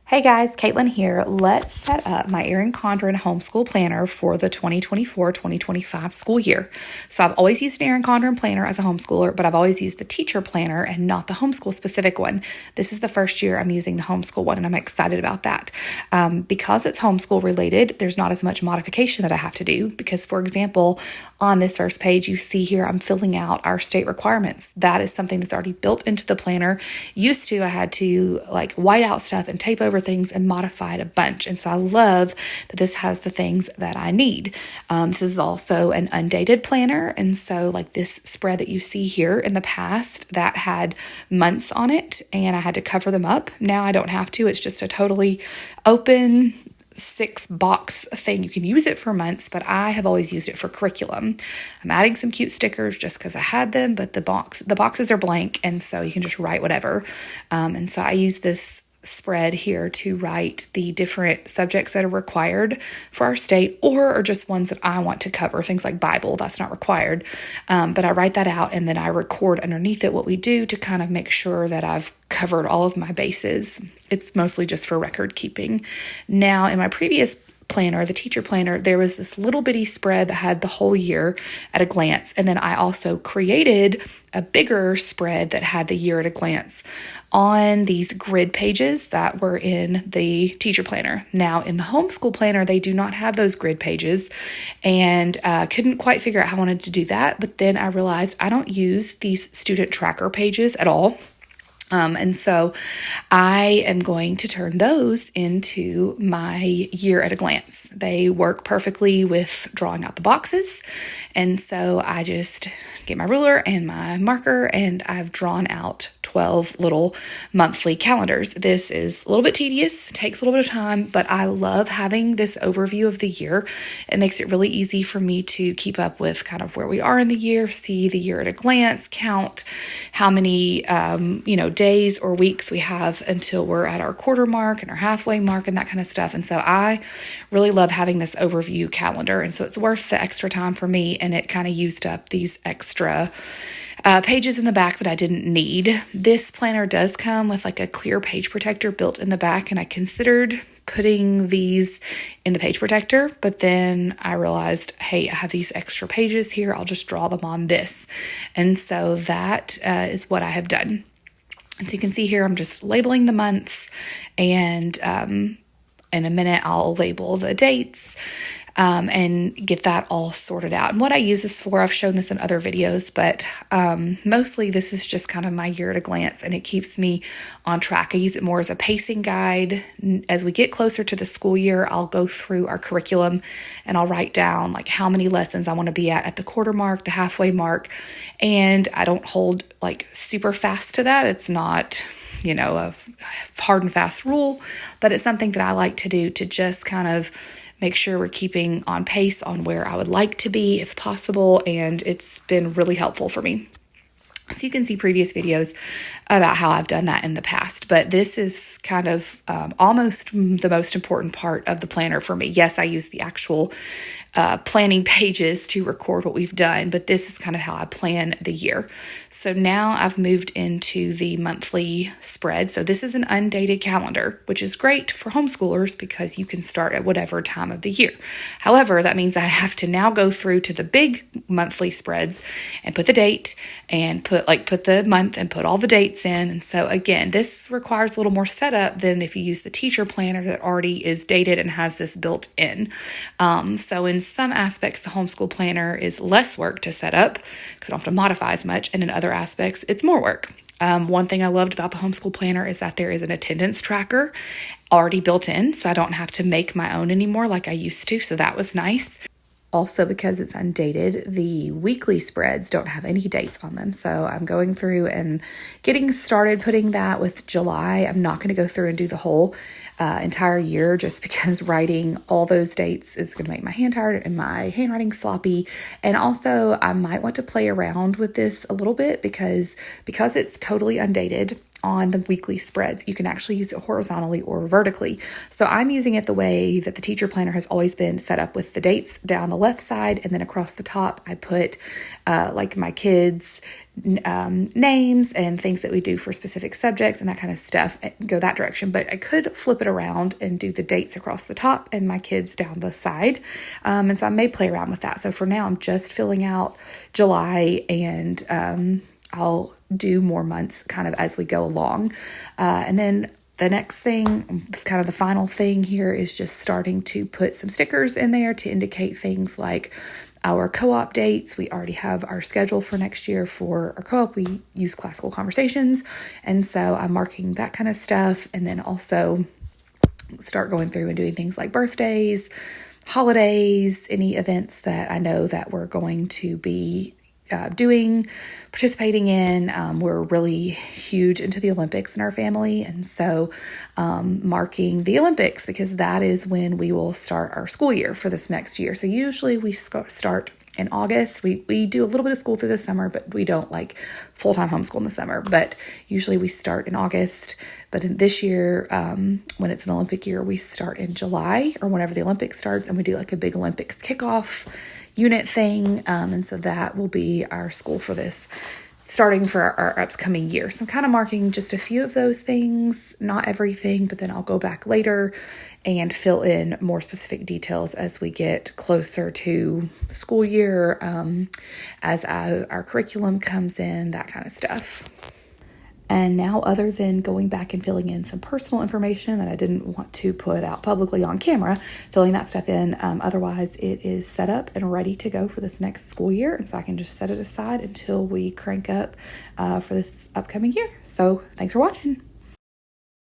Hey guys, Caitlin here. Let's set up my Erin Condren homeschool planner for the 2024-2025 school year. So I've always used an Erin Condren planner as a homeschooler, but I've always used the teacher planner and not the homeschool specific one. This is the first year I'm using the homeschool one, and I'm excited about that. Because it's homeschool related, there's not as much modification that I have to do because, for example, on this first page, you see here I'm filling out our state requirements. That is something that's already built into the planner. Used to, I had to white out stuff and tape over things and modify it a bunch. And so I love that this has the things that I need. This is also an undated planner. And so this spread that you see here in the past that had months on it and I had to cover them up. Now I don't have to. It's just a totally open 6-box thing. You can use it for months, but I have always used it for curriculum. I'm adding some cute stickers just because I had them, but the boxes are blank, and so you can just write whatever. And so I use this spread here to write the different subjects that are required for our state or are just ones that I want to cover. Things like Bible, that's not required. But I write that out and then I record underneath it what we do to kind of make sure that I've covered all of my bases. It's mostly just for record keeping. Now, in my previous planner, the teacher planner, there was this little bitty spread that had the whole year at a glance. And then I also created a bigger spread that had the year at a glance on these grid pages that were in the teacher planner. Now, in the homeschool planner, they do not have those grid pages, and couldn't quite figure out how I wanted to do that. But then I realized I don't use these student tracker pages at all. And so I am going to turn those into my year at a glance. They work perfectly with drawing out the boxes. And so I just get my ruler and my marker and I've drawn out 12 little monthly calendars. This is a little bit tedious, takes a little bit of time, but I love having this overview of the year. It makes it really easy for me to keep up with kind of where we are in the year, see the year at a glance, count how many, days or weeks we have until we're at our quarter mark and our halfway mark and that kind of stuff. And so I really love having this overview calendar. And so it's worth the extra time for me. And it kind of used up these extra pages in the back that I didn't need. This planner does come with a clear page protector built in the back. And I considered putting these in the page protector, but then I realized, hey, I have these extra pages here. I'll just draw them on this. And so that is what I have done. And so you can see here, I'm just labeling the months, and in a minute, I'll label the dates and get that all sorted out. And what I use this for, I've shown this in other videos, but mostly this is just kind of my year at a glance, and it keeps me on track. I use it more as a pacing guide. As we get closer to the school year, I'll go through our curriculum and I'll write down how many lessons I want to be at the quarter mark, the halfway mark, and I don't hold super fast to that. It's not a hard and fast rule, but it's something that I like to do to just kind of make sure we're keeping on pace on where I would like to be if possible, and it's been really helpful for me. So you can see previous videos about how I've done that in the past, but this is kind of almost the most important part of the planner for me. Yes, I use the actual planning pages to record what we've done, but this is kind of how I plan the year. So now I've moved into the monthly spread. So this is an undated calendar, which is great for homeschoolers because you can start at whatever time of the year. However, that means I have to now go through to the big monthly spreads and put the date and put the month and put all the dates in. And so again, this requires a little more setup than if you use the teacher planner that already is dated and has this built in. So in some aspects, the homeschool planner is less work to set up because I don't have to modify as much. And in other aspects, it's more work. One thing I loved about the homeschool planner is that there is an attendance tracker already built in, so I don't have to make my own anymore like I used to. So that was nice. Also, because it's undated, the weekly spreads don't have any dates on them. So I'm going through and getting started putting that with July. I'm not going to go through and do the whole entire year just because writing all those dates is going to make my hand tired and my handwriting sloppy. And also, I might want to play around with this a little bit because it's totally undated. on the weekly spreads. You can actually use it horizontally or vertically. So I'm using it the way that the teacher planner has always been set up, with the dates down the left side, and then across the top I put like my kids' names and things that we do for specific subjects and that kind of stuff, go that direction. But I could flip it around and do the dates across the top and my kids down the side. And so I may play around with that. So for now, I'm just filling out July, and I'll do more months kind of as we go along. And then the next thing, kind of the final thing here, is just starting to put some stickers in there to indicate things like our co-op dates. We already have our schedule for next year for our co-op. We use Classical Conversations. And so I'm marking that kind of stuff. And then also start going through and doing things like birthdays, holidays, any events that I know that we're going to be participating in. We're really huge into the Olympics in our family. And so marking the Olympics, because that is when we will start our school year for this next year. So usually we start in August. We do a little bit of school through the summer, but we don't like full-time homeschool in the summer. But usually we start in August. But in this year, when it's an Olympic year, we start in July or whenever the Olympics starts, and we do like a big Olympics kickoff unit thing. And so that will be our school for this, starting for our upcoming year. So I'm kind of marking just a few of those things, not everything, but then I'll go back later and fill in more specific details as we get closer to the school year, as our curriculum comes in, that kind of stuff. And now, other than going back and filling in some personal information that I didn't want to put out publicly on camera, filling that stuff in, otherwise it is set up and ready to go for this next school year. And so I can just set it aside until we crank up for this upcoming year. So thanks for watching.